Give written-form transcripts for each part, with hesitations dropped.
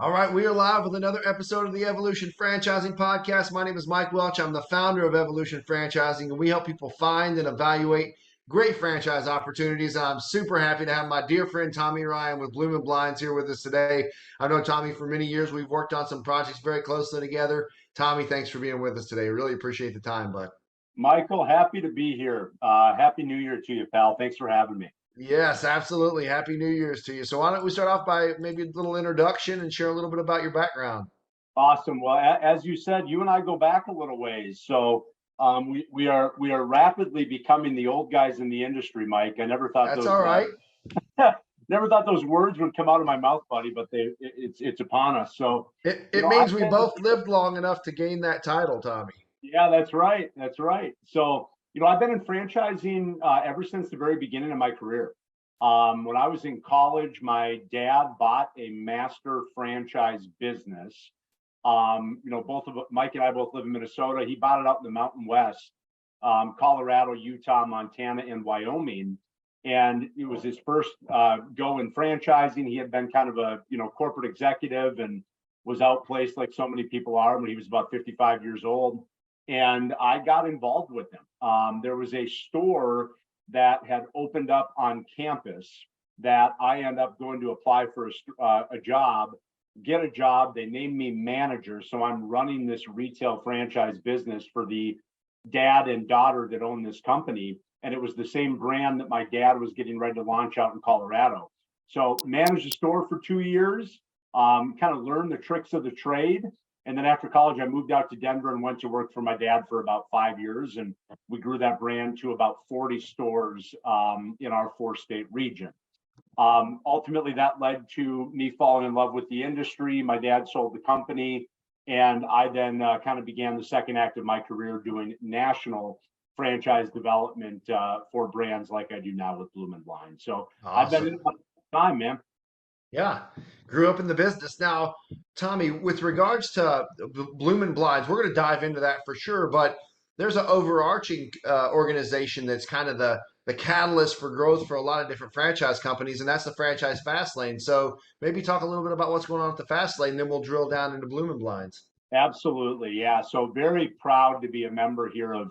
All right, we are live with another episode of the Evolution Franchising Podcast. My name is Mike Welch. I'm the founder of Evolution Franchising, and we help people find and evaluate great franchise opportunities. And I'm super happy to have my dear friend Tommy Ryan with Bloomin' Blinds here with us today. I've known Tommy for many years. We've worked on some projects very closely together. Tommy, thanks for being with us today. Really appreciate the time, bud. Michael, happy to be here. Happy New Year to you, pal. Thanks for having me. Yes, absolutely. Happy New Year's to you. So why don't we start off by maybe a little introduction and share a little bit about your background? Awesome. Well, as you said, you and I go back a little ways. So we are rapidly becoming the old guys in the industry, Mike. I never thought That's those all right. never thought those words would come out of my mouth, buddy, but it's upon us. So, It I've means we been both lived long enough to gain that title, Tommy. yeah, that's right. That's right. So, I've been in franchising ever since the very beginning of my career. When I was in college, my dad bought a master franchise business. Both of Mike and I both live in Minnesota. He bought it out in the Mountain West, Colorado, Utah, Montana, and Wyoming. And it was his first go in franchising. He had been kind of a corporate executive and was outplaced like so many people are when he was about 55 years old. And I got involved with him. There was a store that had opened up on campus that I ended up going to apply for a job, get a job. They named me manager. So I'm running this retail franchise business for the dad and daughter that own this company. And it was the same brand that my dad was getting ready to launch out in Colorado. So managed the store for 2 years, kind of learned the tricks of the trade. And then after college, I moved out to Denver and went to work for my dad for about 5 years. And we grew that brand to about 40 stores in our 4-state region. Ultimately, that led to me falling in love with the industry. My dad sold the company, and I then kind of began the second act of my career doing national franchise development for brands like I do now with Bloomin' Blind. So I've been in Awesome. it a time, man. Yeah. Grew up in the business. Now, Tommy, with regards to Bloomin' Blinds, we're going to dive into that for sure. But there's an overarching organization that's kind of the catalyst for growth for a lot of different franchise companies, and that's the Franchise Fast Lane. So maybe talk a little bit about what's going on with the Fast Lane, then we'll drill down into Bloomin' Blinds. Absolutely. Yeah. So very proud to be a member here of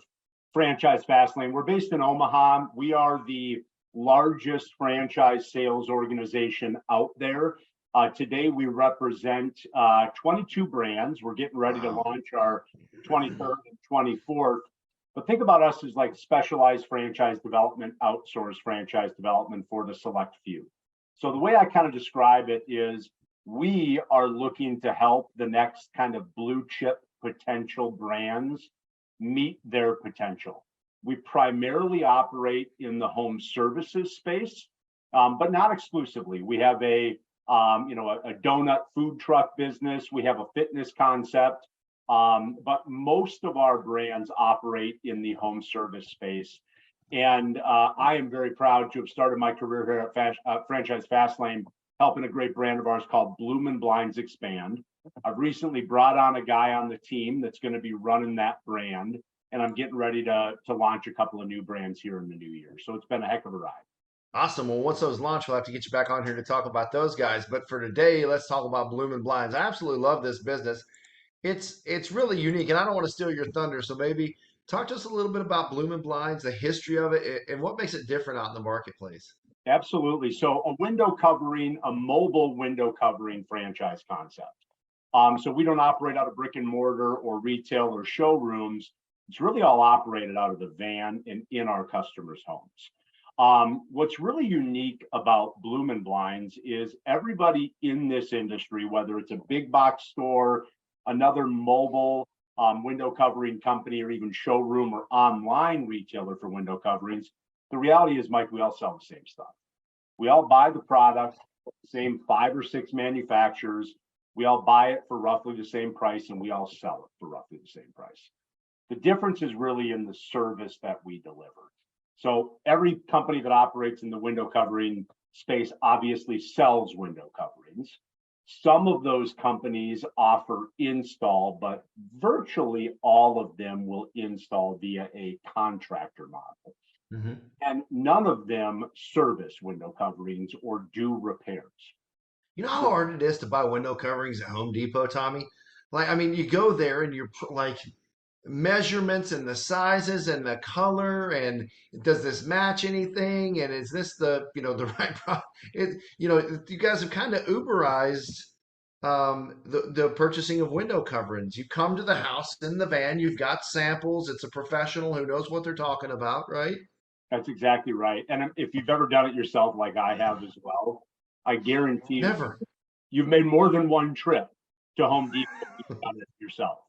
Franchise Fastlane. We're based in Omaha. We are the largest franchise sales organization out there. Today, we represent 22 brands. We're getting ready to Wow. launch our 23rd and 24th. But think about us as like specialized franchise development, outsourced franchise development for the select few. So the way I kind of describe it is we are looking to help the next kind of blue chip potential brands meet their potential. We primarily operate in the home services space, but not exclusively. We have a donut food truck business. We have a fitness concept, but most of our brands operate in the home service space. And I am very proud to have started my career here at Franchise Fastlane, helping a great brand of ours called Bloomin' Blinds expand. I've recently brought on a guy on the team that's going to be running that brand, and I'm getting ready to launch a couple of new brands here in the new year. So it's been a heck of a ride. Awesome. Well, once those launch, we'll have to get you back on here to talk about those guys. But for today, let's talk about Bloomin' Blinds. I absolutely love this business. It's really unique, and I don't want to steal your thunder. So maybe talk to us a little bit about Bloomin' Blinds, the history of it, and what makes it different out in the marketplace. Absolutely. So a mobile window covering franchise concept. So we don't operate out of brick and mortar or retail or showrooms. It's really all operated out of the van and in our customers' homes. What's really unique about Bloomin' Blinds is everybody in this industry, whether it's a big box store, another mobile window covering company, or even showroom or online retailer for window coverings, the reality is, Mike, we all sell the same stuff. We all buy the product, same 5 or 6 manufacturers. We all buy it for roughly the same price, and we all sell it for roughly the same price. The difference is really in the service that we deliver. So every company that operates in the window covering space obviously sells window coverings. Some of those companies offer install, but virtually all of them will install via a contractor model. Hmm. And none of them service window coverings or do repairs. You know how hard it is to buy window coverings at Home Depot, Tommy? Like, I mean, you go there and you're like measurements and the sizes and the color and does this match anything? And is this the right product? You guys have kind of Uberized the purchasing of window coverings. You come to the house in the van, you've got samples. It's a professional who knows what they're talking about, right? That's exactly right. And if you've ever done it yourself, like I have as well, I guarantee Never. you've made more than one trip to Home Depot. You've done it yourself.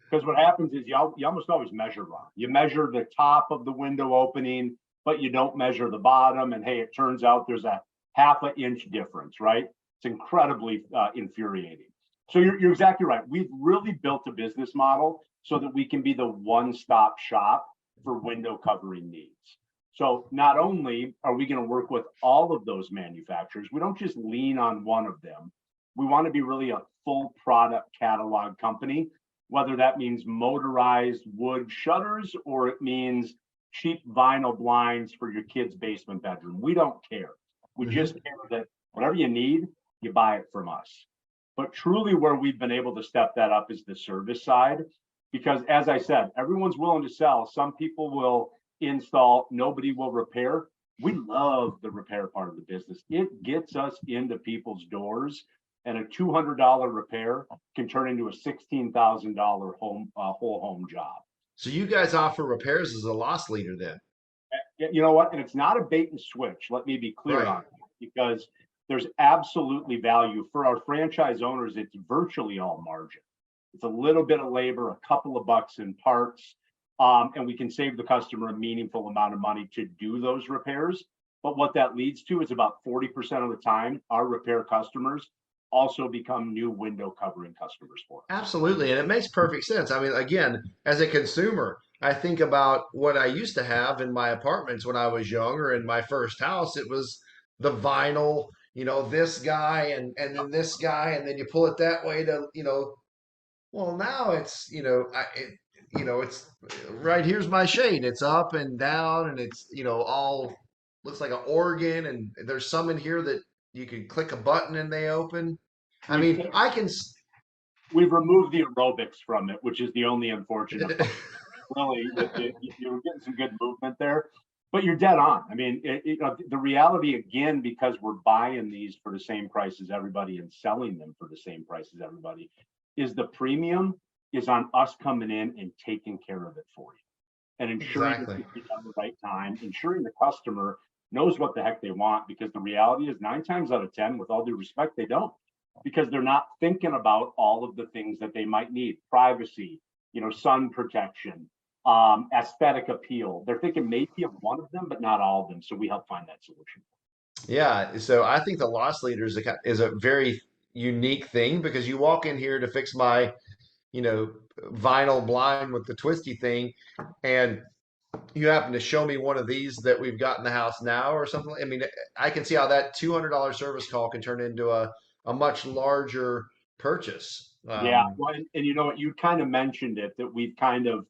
Because what happens is you almost always measure wrong. You measure the top of the window opening, but you don't measure the bottom. And hey, it turns out there's a half an inch difference, right? It's incredibly infuriating. So you're exactly right. We've really built a business model so that we can be the one-stop shop for window covering needs. So not only are we going to work with all of those manufacturers, we don't just lean on one of them. We want to be really a full product catalog company, whether that means motorized wood shutters or it means cheap vinyl blinds for your kid's basement bedroom. We don't care. We just care that whatever you need, you buy it from us. But truly, where we've been able to step that up is the service side. Because as I said, everyone's willing to sell. Some people will install, nobody will repair. We love the repair part of the business. It gets us into people's doors, and a $200 repair can turn into a $16,000 whole home job. So you guys offer repairs as a loss leader then, You know what? And it's not a bait and switch. Let me be clear right? on that, because there's absolutely value for our franchise owners. It's virtually all margin. It's a little bit of labor, a couple of bucks in parts, and we can save the customer a meaningful amount of money to do those repairs. But what that leads to is about 40% of the time, our repair customers also become new window covering customers for us. Absolutely. And it makes perfect sense. I mean, again, as a consumer, I think about what I used to have in my apartments when I was younger in my first house. It was the vinyl, this guy and then this guy, and then you pull it that way well, now it's, it's right here's my shade. It's up and down and it's, all looks like an organ. And there's some in here that you can click a button and they open. I We've mean, I can. we've removed the aerobics from it, which is the only unfortunate part. Really, you were getting some good movement there, but you're dead on. I mean, the reality again, because we're buying these for the same price as everybody and selling them for the same price as everybody, is the premium is on us coming in and taking care of it for you and ensuring that Exactly. it's at the right time, ensuring the customer knows what the heck they want. Because the reality is 9 times out of 10, with all due respect, they don't, because they're not thinking about all of the things that they might need: privacy, sun protection, aesthetic appeal. They're thinking maybe of one of them, but not all of them. So we help find that solution. Yeah. So I think the loss leader is a very unique thing because you walk in here to fix my, you know, vinyl blind with the twisty thing, and you happen to show me one of these that we've got in the house now or something. I mean, I can see how that $200 service call can turn into a much larger purchase. Yeah, well, and you know what? You kind of mentioned it, that we've kind of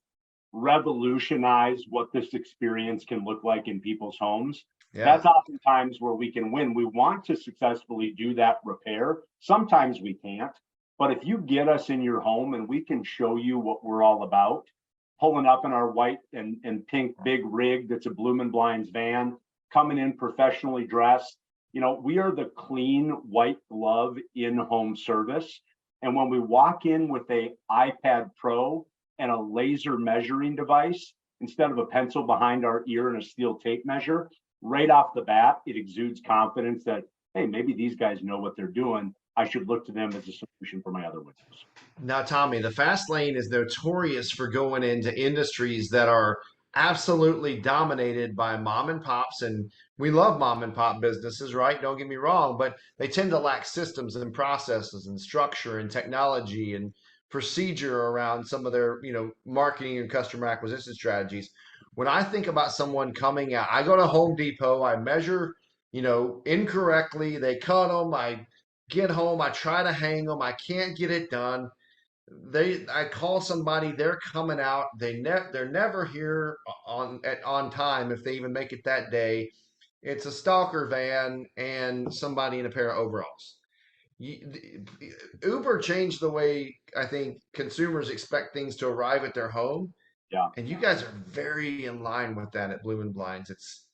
revolutionized what this experience can look like in people's homes. Yeah, That's oftentimes where we can win. We want to successfully do that repair. Sometimes we can't, but if you get us in your home and we can show you what we're all about, pulling up in our white and pink big rig that's a Bloomin' Blinds van, coming in professionally dressed. We are the clean white glove in-home service. And when we walk in with a iPad Pro and a laser measuring device instead of a pencil behind our ear and a steel tape measure, right off the bat, it exudes confidence that, hey, maybe these guys know what they're doing. I should look to them as a solution for my other windows. now, Tommy, the fast lane is notorious for going into industries that are absolutely dominated by mom and pops. And we love mom and pop businesses, right? Don't get me wrong, but they tend to lack systems and processes and structure and technology and procedure around some of their, marketing and customer acquisition strategies. When I think about someone coming out, I go to Home Depot, I measure, incorrectly, they cut them, I get home, I try to hang them, I can't get it done. I call somebody, they're coming out, they're never here on time if they even make it that day. It's a stalker van and somebody in a pair of overalls. Uber changed the way I think consumers expect things to arrive at their home, Yeah, and you guys are very in line with that at Bloomin' Blinds. It's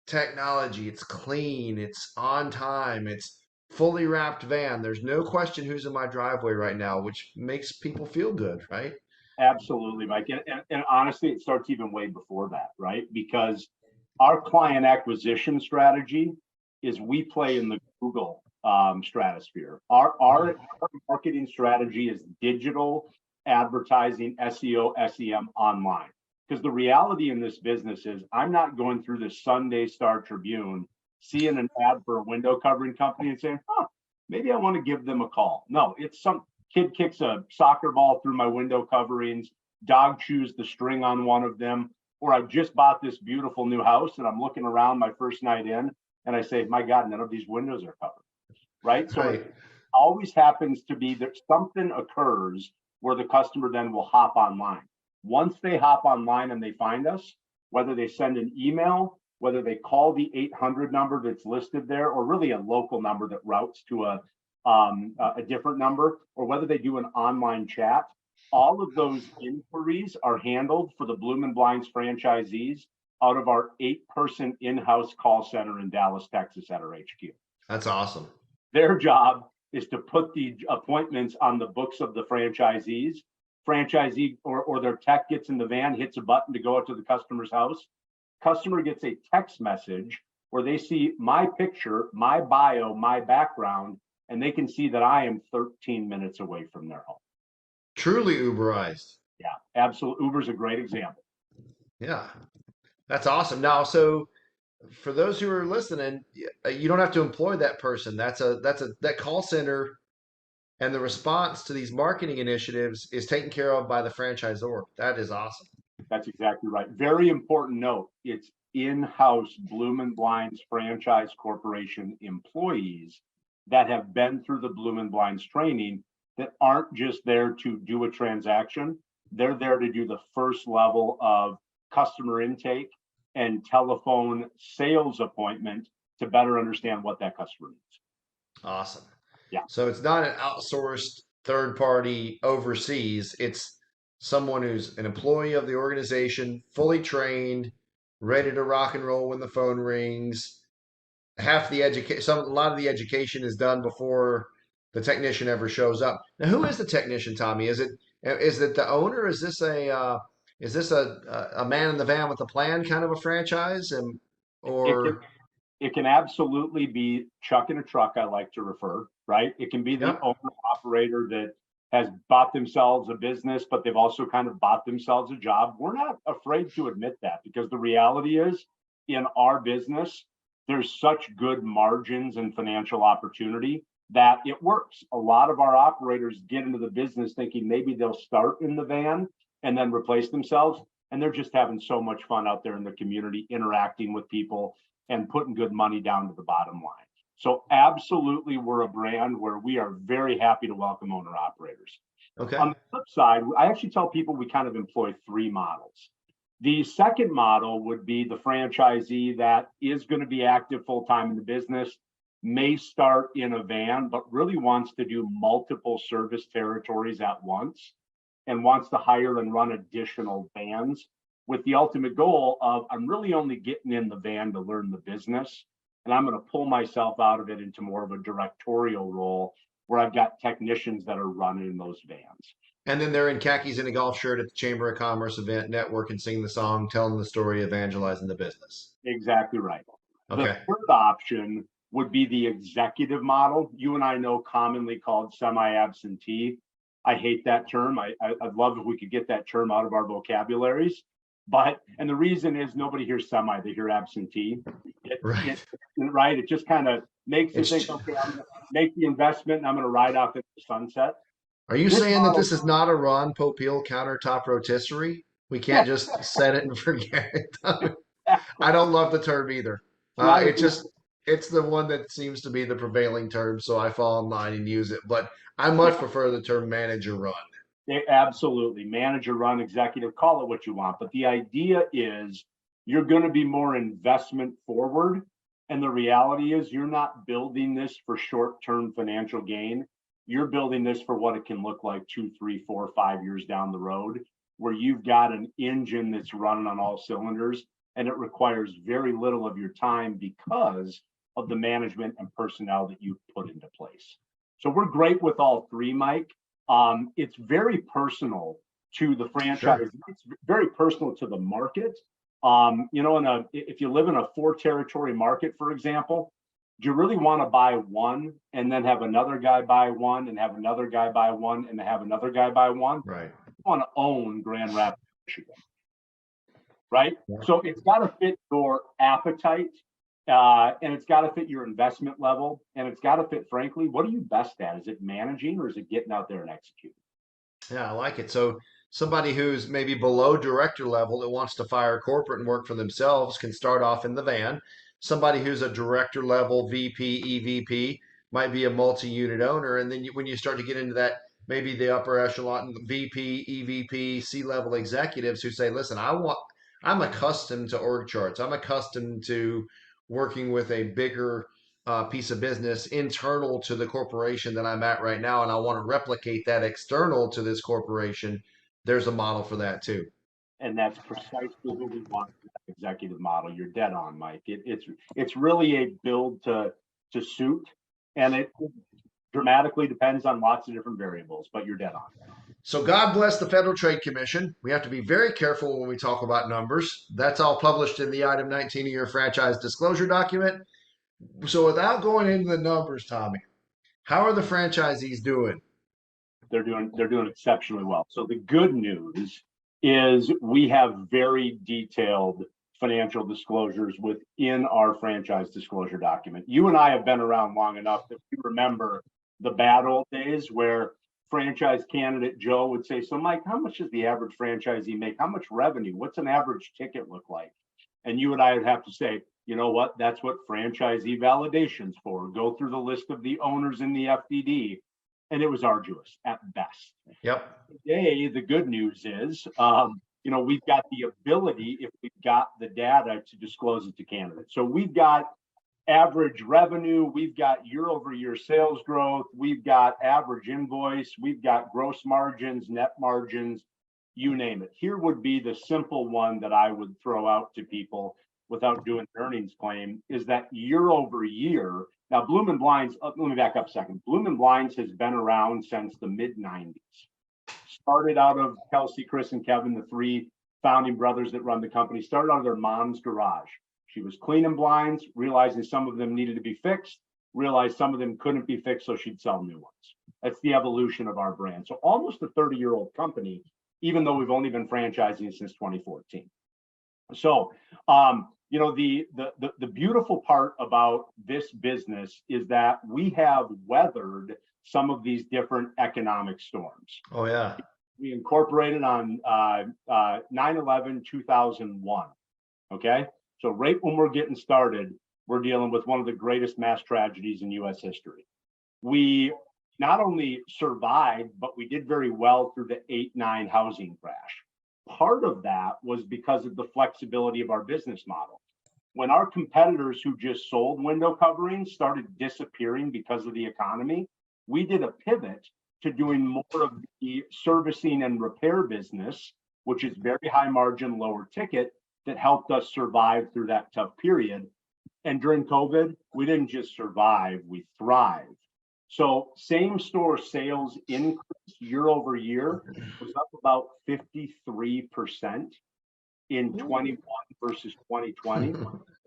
technology, it's clean, it's on time, it's fully wrapped van. There's no question who's in my driveway right now, which makes people feel good, right? absolutely, Mike. And honestly, it starts even way before that, right? Because our client acquisition strategy is we play in the Google stratosphere. Our marketing strategy is digital advertising, SEO, SEM online. Because the reality in this business is I'm not going through the Sunday Star Tribune, seeing an ad for a window covering company and saying, huh, maybe I want to give them a call. No, it's some kid kicks a soccer ball through my window coverings, dog chews the string on one of them, or I've just bought this beautiful new house and I'm looking around my first night in and I say, my God, none of these windows are covered, right? So it Right. always happens to be that something occurs where the customer then will hop online. Once they hop online and they find us, whether they send an email, whether they call the 800 number that's listed there, or really a local number that routes to a different number, or whether they do an online chat, all of those inquiries are handled for the Bloomin' Blinds franchisees out of our 8-person in-house call center in Dallas, Texas at our HQ. That's awesome. Their job is to put the appointments on the books of the franchisees. Franchisee or their tech gets in the van, hits a button to go out to the customer's house. Customer gets a text message where they see my picture, my bio, my background, and they can see that I am 13 minutes away from their home. Truly Uberized. Yeah, absolutely. Uber's a great example. Yeah. That's awesome. Now, so for those who are listening, you don't have to employ that person. That call center and the response to these marketing initiatives is taken care of by the franchisor. That is awesome. That's exactly right. Very important note. It's in-house Bloomin' Blinds Franchise Corporation employees that have been through the Bloomin' Blinds training that aren't just there to do a transaction. They're there to do the first level of customer intake and telephone sales appointment to better understand what that customer needs. Awesome. Yeah, So it's not an outsourced third party overseas. It's someone who's an employee of the organization, fully trained, ready to rock and roll when the phone rings. Half the education, a lot of the education is done before the technician ever shows up. Now, who is the technician, Tommy? Is it the owner? Is this a man in the van with a plan kind of a franchise, and it can or it can absolutely be Chuck in a truck, I like to refer, right? It can be the yep, owner operator that has bought themselves a business, but they've also kind of bought themselves a job. We're not afraid to admit that because the reality is in our business, there's such good margins and financial opportunity that it works. A lot of our operators get into the business thinking maybe they'll start in the van and then replace themselves. And they're just having so much fun out there in the community, interacting with people and putting good money down to the bottom line. So absolutely, we're a brand where we are very happy to welcome owner operators. okay, On the flip side, I actually tell people we kind of employ 3 models. The second model would be the franchisee that is going to be active full time in the business, may start in a van, but really wants to do multiple service territories at once and wants to hire and run additional vans with the ultimate goal of I'm really only getting in the van to learn the business. And I'm going to pull myself out of it into more of a directorial role where I've got technicians that are running those vans. and then they're in khakis and a golf shirt at the Chamber of Commerce event, networking, singing the song, telling the story, evangelizing the business. Exactly right. The Okay, third option would be the executive model. You and I know commonly called semi-absentee. I hate that term. I'd love if we could get that term out of our vocabularies. And the reason is nobody hears semi, they hear absentee. right. Right. It just kind of makes you It's think, okay, I'm going to make the investment and I'm going to ride out into the sunset. Are you This saying that model, this is not a Ron Popeil countertop rotisserie? We can't just set it and forget it. I don't love the term either. it's not a, It's the one that seems to be the prevailing term, so I fall in line and use it. But I much prefer the term manager run. absolutely manager run, executive, call it what you want. But the idea is you're going to be more investment forward And the reality is you're not building this for short-term financial gain. You're building this for what it can look like 2, 3, 4, 5 years down the road, where you've got an engine that's running on all cylinders, and it requires very little of your time because of the management and personnel that you've put into place. So we're great with all three, Mike. It's very personal to the franchise. Sure. It's very personal to the market. If you live in a 4-territory market, for example, do you really want to buy one and then have another guy buy one and have another guy buy one and have another guy buy one? Right. You want to own Grand Rapids, Michigan, right? Yeah. So it's got to fit your appetite, and it's got to fit your investment level, and it's got to fit, frankly, what are you best at? Is it managing, or is it getting out there and executing? Yeah, I like it. So somebody who's maybe below director level that wants to fire corporate and work for themselves can start off in the van. Somebody who's a director level VP, EVP might be a multi-unit owner. And then when you start to get into that, maybe the upper echelon VP, EVP, C-level executives who say, listen, I'm accustomed to org charts. I'm accustomed to working with a bigger piece of business internal to the corporation that I'm at right now, and I want to replicate that external to this corporation. There's a model for that too. And that's precisely who we want for that executive model. You're dead on, Mike. It's really a build to suit, and it dramatically depends on lots of different variables, but you're dead on. So God bless the Federal Trade Commission. We have to be very careful when we talk about numbers. That's all published in the item 19 of your franchise disclosure document. So without going into the numbers, Tommy, how are the franchisees doing? They're doing exceptionally well. So the good news is we have very detailed financial disclosures within our franchise disclosure document. You and I have been around long enough that we remember the bad old days where franchise candidate Joe would say, so Mike, how much does the average franchisee make? How much revenue? What's an average ticket look like? And you and I would have to say, you know what? That's what franchisee validation's for. Go through the list of the owners in the FDD. And it was arduous at best. Yep. Today, the good news is, we've got the ability, if we've got the data, to disclose it to candidates. So we've got average revenue, we've got year-over-year sales growth, we've got average invoice, we've got gross margins, net margins, you name it. Here would be the simple one that I would throw out to people without doing an earnings claim, is that year-over-year. Now, Bloomin' Blinds, let me back up a second. Bloomin' Blinds has been around since the mid-90s. Started out of Kelsey, Chris, and Kevin, the three founding brothers that run the company, started out of their mom's garage. She was cleaning blinds, realizing some of them needed to be fixed, realized some of them couldn't be fixed, so she'd sell new ones. That's the evolution of our brand. So almost a 30-year-old company, even though we've only been franchising since 2014. So, the beautiful part about this business is that we have weathered some of these different economic storms. Oh, yeah. We incorporated on 9/11/2001. Okay. So right when we're getting started, we're dealing with one of the greatest mass tragedies in U.S. history. We not only survived, but we did very well through the 8/9 housing crash. Part of that was because of the flexibility of our business model. When our competitors who just sold window coverings started disappearing because of the economy, we did a pivot to doing more of the servicing and repair business, which is very high margin, lower ticket, that helped us survive through that tough period. And during COVID, we didn't just survive, we thrived. So same store sales increase year over year was up about 53% in 21 versus 2020.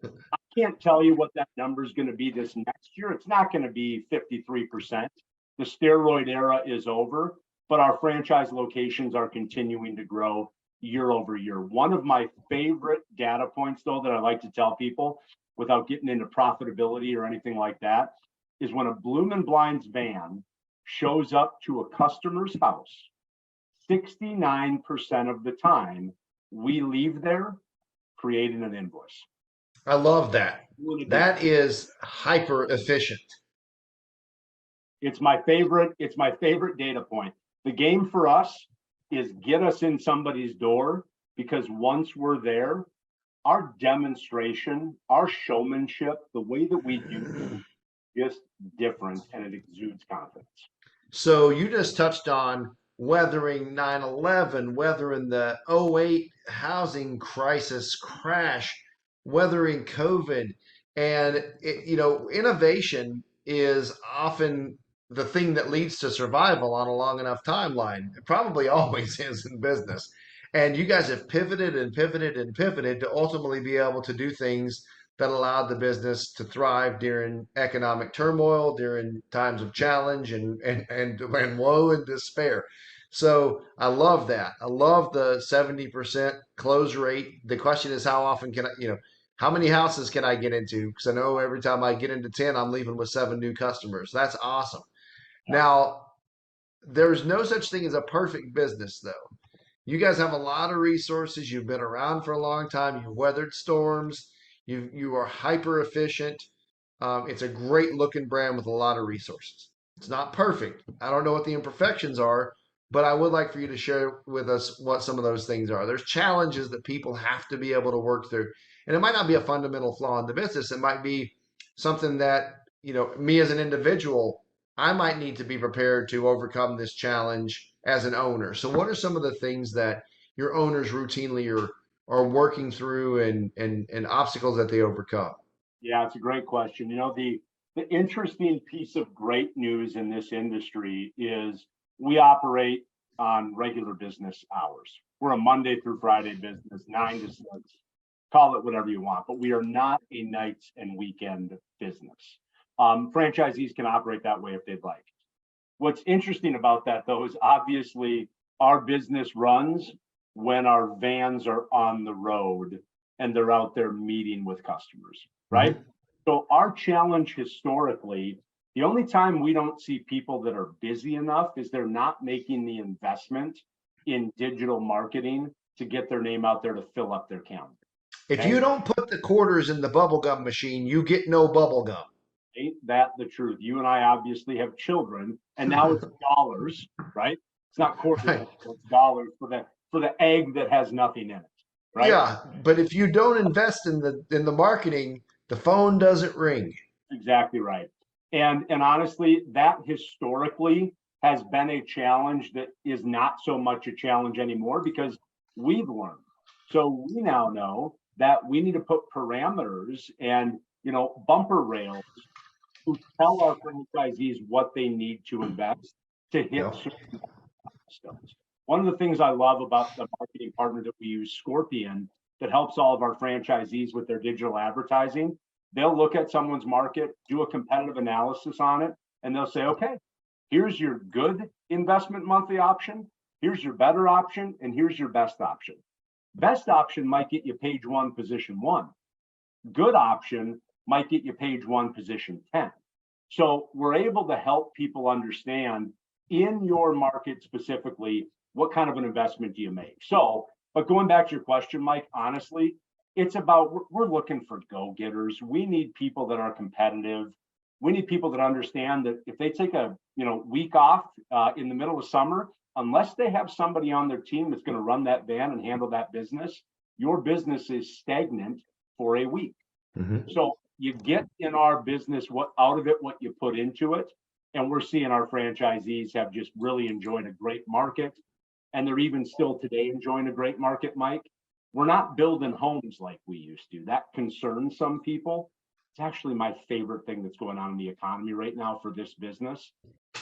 I can't tell you what that number is going to be this next year. It's not going to be 53%. The steroid era is over, but our franchise locations are continuing to grow year over year. One of my favorite data points, though, that I like to tell people without getting into profitability or anything like that, is when a Bloomin' Blinds van shows up to a customer's house, 69% of the time, we leave there creating an invoice. I love that. That is hyper efficient. It's my favorite data point. The game for us is get us in somebody's door, because once we're there, our demonstration, our showmanship, the way that we do just different and it exudes confidence. So you just touched on weathering 9/11, weathering the '08 housing crisis crash, weathering COVID. And, innovation is often the thing that leads to survival on a long enough timeline. It probably always is in business. And you guys have pivoted and pivoted and pivoted to ultimately be able to do things that allowed the business to thrive during economic turmoil, during times of challenge and woe and despair. So I love that. I love the 70% close rate. The question is, how often can I, how many houses can I get into? Because I know every time I get into 10, I'm leaving with 7 new customers. That's awesome. Yeah. Now, there's no such thing as a perfect business, though. You guys have a lot of resources. You've been around for a long time. You've weathered storms. You are hyper efficient. It's a great looking brand with a lot of resources. It's not perfect. I don't know what the imperfections are, but I would like for you to share with us what some of those things are. There's challenges that people have to be able to work through. And it might not be a fundamental flaw in the business. It might be something that, me as an individual, I might need to be prepared to overcome this challenge as an owner. So what are some of the things that your owners routinely are working through and obstacles that they overcome? Yeah, it's a great question. The interesting piece of great news in this industry is we operate on regular business hours. We're a Monday through Friday business, 9 to 6. Call it whatever you want, but we are not a nights and weekend business. Franchisees can operate that way if they'd like. What's interesting about that, though, is obviously our business runs when our vans are on the road and they're out there meeting with customers, right? Mm-hmm. So our challenge historically, the only time we don't see people that are busy enough is they're not making the investment in digital marketing to get their name out there to fill up their calendar. If you don't put the quarters in the bubblegum machine, you get no bubblegum. Ain't that the truth? You and I obviously have children, and now it's dollars, right? It's not quarters, right. It's dollars for the egg that has nothing in it, right? Yeah, but if you don't invest in the marketing, the phone doesn't ring. Exactly right. And honestly, that historically has been a challenge that is not so much a challenge anymore because we've learned. So we now know that we need to put parameters and bumper rails who tell our franchisees what they need to invest to hit certain milestones. One of the things I love about the marketing partner that we use, Scorpion, that helps all of our franchisees with their digital advertising, they'll look at someone's market, do a competitive analysis on it, and they'll say, okay, here's your good investment monthly option, here's your better option, and here's your best option. Best option might get you page 1, position 1. Good option might get you page 1, position 10. So we're able to help people understand in your market specifically, what kind of an investment do you make? So, but going back to your question, Mike, honestly, it's about, we're looking for go-getters. We need people that are competitive. We need people that understand that if they take a week off in the middle of summer, unless they have somebody on their team that's going to run that van and handle that business, your business is stagnant for a week. Mm-hmm. So you get in our business what you put into it. And we're seeing our franchisees have just really enjoyed a great market. And they're even still today enjoying a great market, Mike. We're not building homes like we used to. That concerns some people. It's actually my favorite thing that's going on in the economy right now for this business,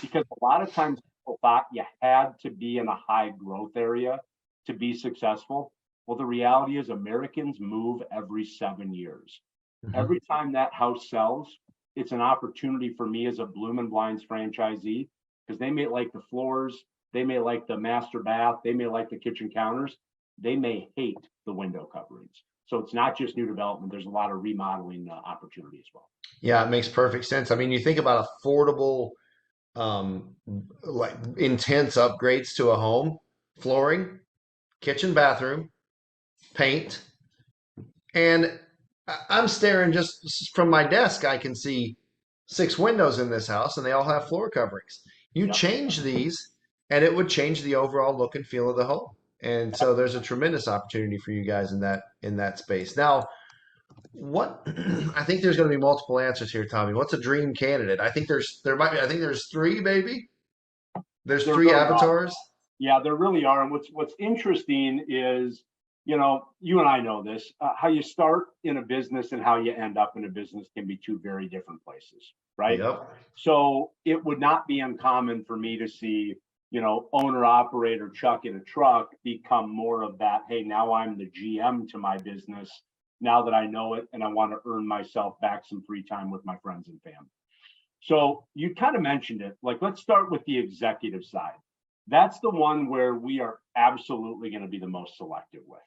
because a lot of times people thought you had to be in a high growth area to be successful. Well, the reality is Americans move every 7 years. Mm-hmm. Every time that house sells, it's an opportunity for me as a Bloomin' Blinds franchisee, because they may like the floors, they may like the master bath, they may like the kitchen counters, they may hate the window coverings. So it's not just new development. There's a lot of remodeling opportunity as well. Yeah, it makes perfect sense. I mean, you think about affordable, like intense upgrades to a home: flooring, kitchen, bathroom, paint. And I'm staring just from my desk. I can see 6 windows in this house, and they all have floor coverings. You change these, and it would change the overall look and feel of the home. And so there's a tremendous opportunity for you guys in that space. Now, what I think there's going to be multiple answers here, Tommy. What's a dream candidate? I think there's three, maybe. There's There three really are. avatars. Yeah, there really are. And what's interesting is, you and I know this, how you start in a business and how you end up in a business can be two very different places, right? Yep. So it would not be uncommon for me to see, owner operator Chuck in a truck become more of that. Hey, now I'm the GM to my business now that I know it, and I want to earn myself back some free time with my friends and family. So you kind of mentioned it. Like, let's start with the executive side. That's the one where we are absolutely going to be the most selective with,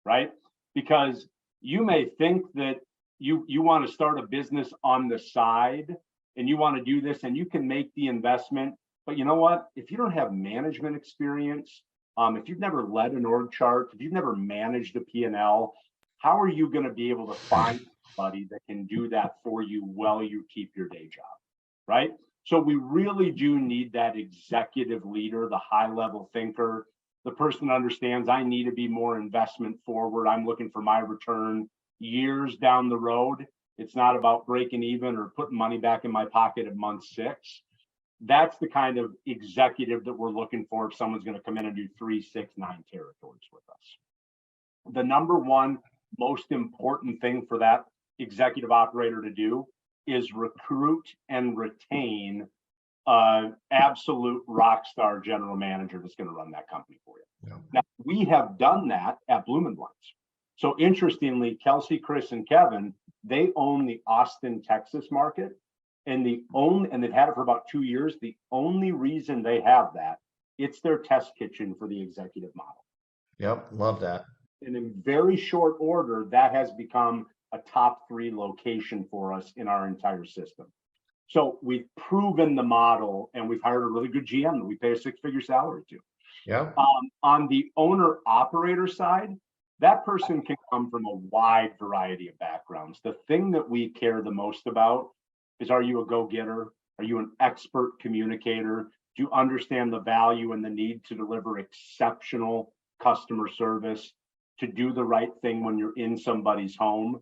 right? Because you may think that you want to start a business on the side and you want to do this and you can make the investment. But you know what? If you don't have management experience, if you've never led an org chart, if you've never managed a P&L, how are you going to be able to find somebody that can do that for you while you keep your day job, right? So we really do need that executive leader, the high level thinker, the person that understands I need to be more investment forward. I'm looking for my return years down the road. It's not about breaking even or putting money back in my pocket at month 6. That's the kind of executive that we're looking for if someone's going to come in and do 3, 6, 9 territories with us. The number one most important thing for that executive operator to do is recruit and retain absolute rock star general manager that's going to run that company for you. Yeah. Now, we have done that at Bloomin. So interestingly, Kelsey, Chris, and Kevin, they own the Austin, Texas market, and they've had it for about 2 years. The only reason they have that, it's their test kitchen for the executive model. Yep, love that. And in very short order, that has become a top 3 location for us in our entire system. So we've proven the model, and we've hired a really good GM that we pay a 6-figure salary to. Yeah. On the owner operator side, that person can come from a wide variety of backgrounds. The thing that we care the most about is, are you a go-getter? Are you an expert communicator? Do you understand the value and the need to deliver exceptional customer service, to do the right thing when you're in somebody's home?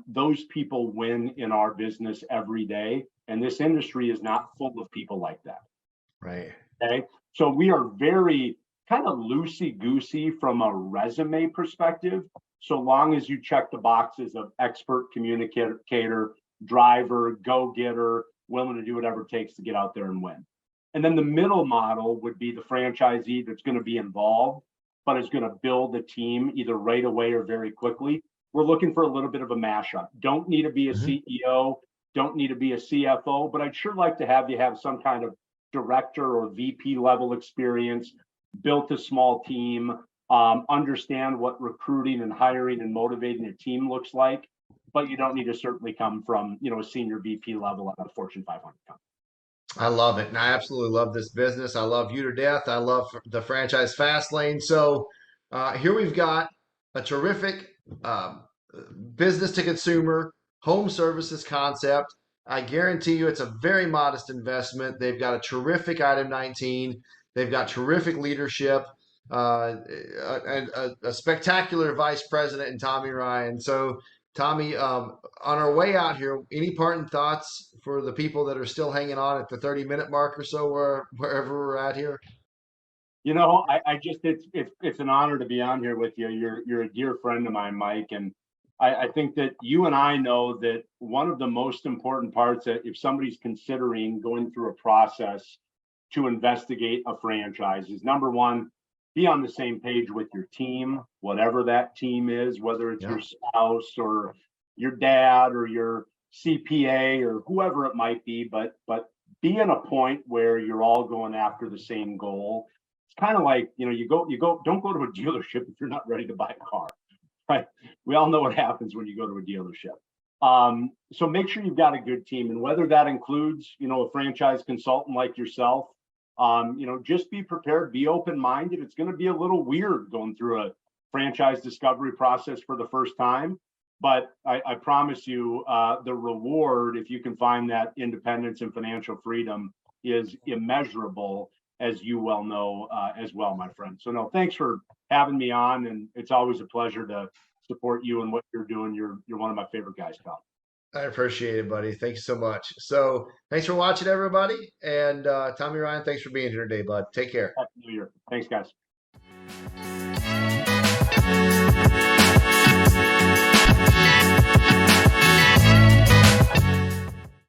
Those people win in our business every day. And this industry is not full of people like that. Right. Okay. So we are very kind of loosey-goosey from a resume perspective, so long as you check the boxes of expert communicator, driver, go-getter, willing to do whatever it takes to get out there and win. And then the middle model would be the franchisee that's going to be involved, but is going to build a team either right away or very quickly. We're looking for a little bit of a mashup. Don't need to be a CEO, don't need to be a CFO, but I'd sure like to have you have some kind of director or VP level experience, built a small team, understand what recruiting and hiring and motivating a team looks like, but you don't need to certainly come from, a senior VP level at a Fortune 500 company. I love it. And I absolutely love this business. I love you to death. I love the franchise fast lane. So here we've got a terrific business to consumer home services concept. I guarantee you it's a very modest investment. They've got a terrific item 19. They've got terrific leadership, and a spectacular vice president in Tommy Ryan. So Tommy, on our way out here, any parting thoughts for the people that are still hanging on at the 30-minute mark or so, wherever we're at here? I just it's an honor to be on here with you. You're a dear friend of mine, Mike, and I think that you and I know that one of the most important parts that if somebody's considering going through a process to investigate a franchise is, number one, be on the same page with your team, whatever that team is, whether it's your spouse or your dad or your CPA or whoever it might be, but be in a point where you're all going after the same goal. It's kind of like, don't go to a dealership if you're not ready to buy a car, right? We all know what happens when you go to a dealership. So make sure you've got a good team, and whether that includes, a franchise consultant like yourself, just be prepared, be open-minded. It's going to be a little weird going through a franchise discovery process for the first time, but I promise you the reward, if you can find that independence and financial freedom, is immeasurable. as you well know as well, my friend. So no, thanks for having me on, and it's always a pleasure to support you and what you're doing. You're one of my favorite guys, pal. I appreciate it, buddy. Thank you so much. So thanks for watching, everybody. And Tommy Ryan, thanks for being here today, bud. Take care. Happy New Year. Thanks, guys.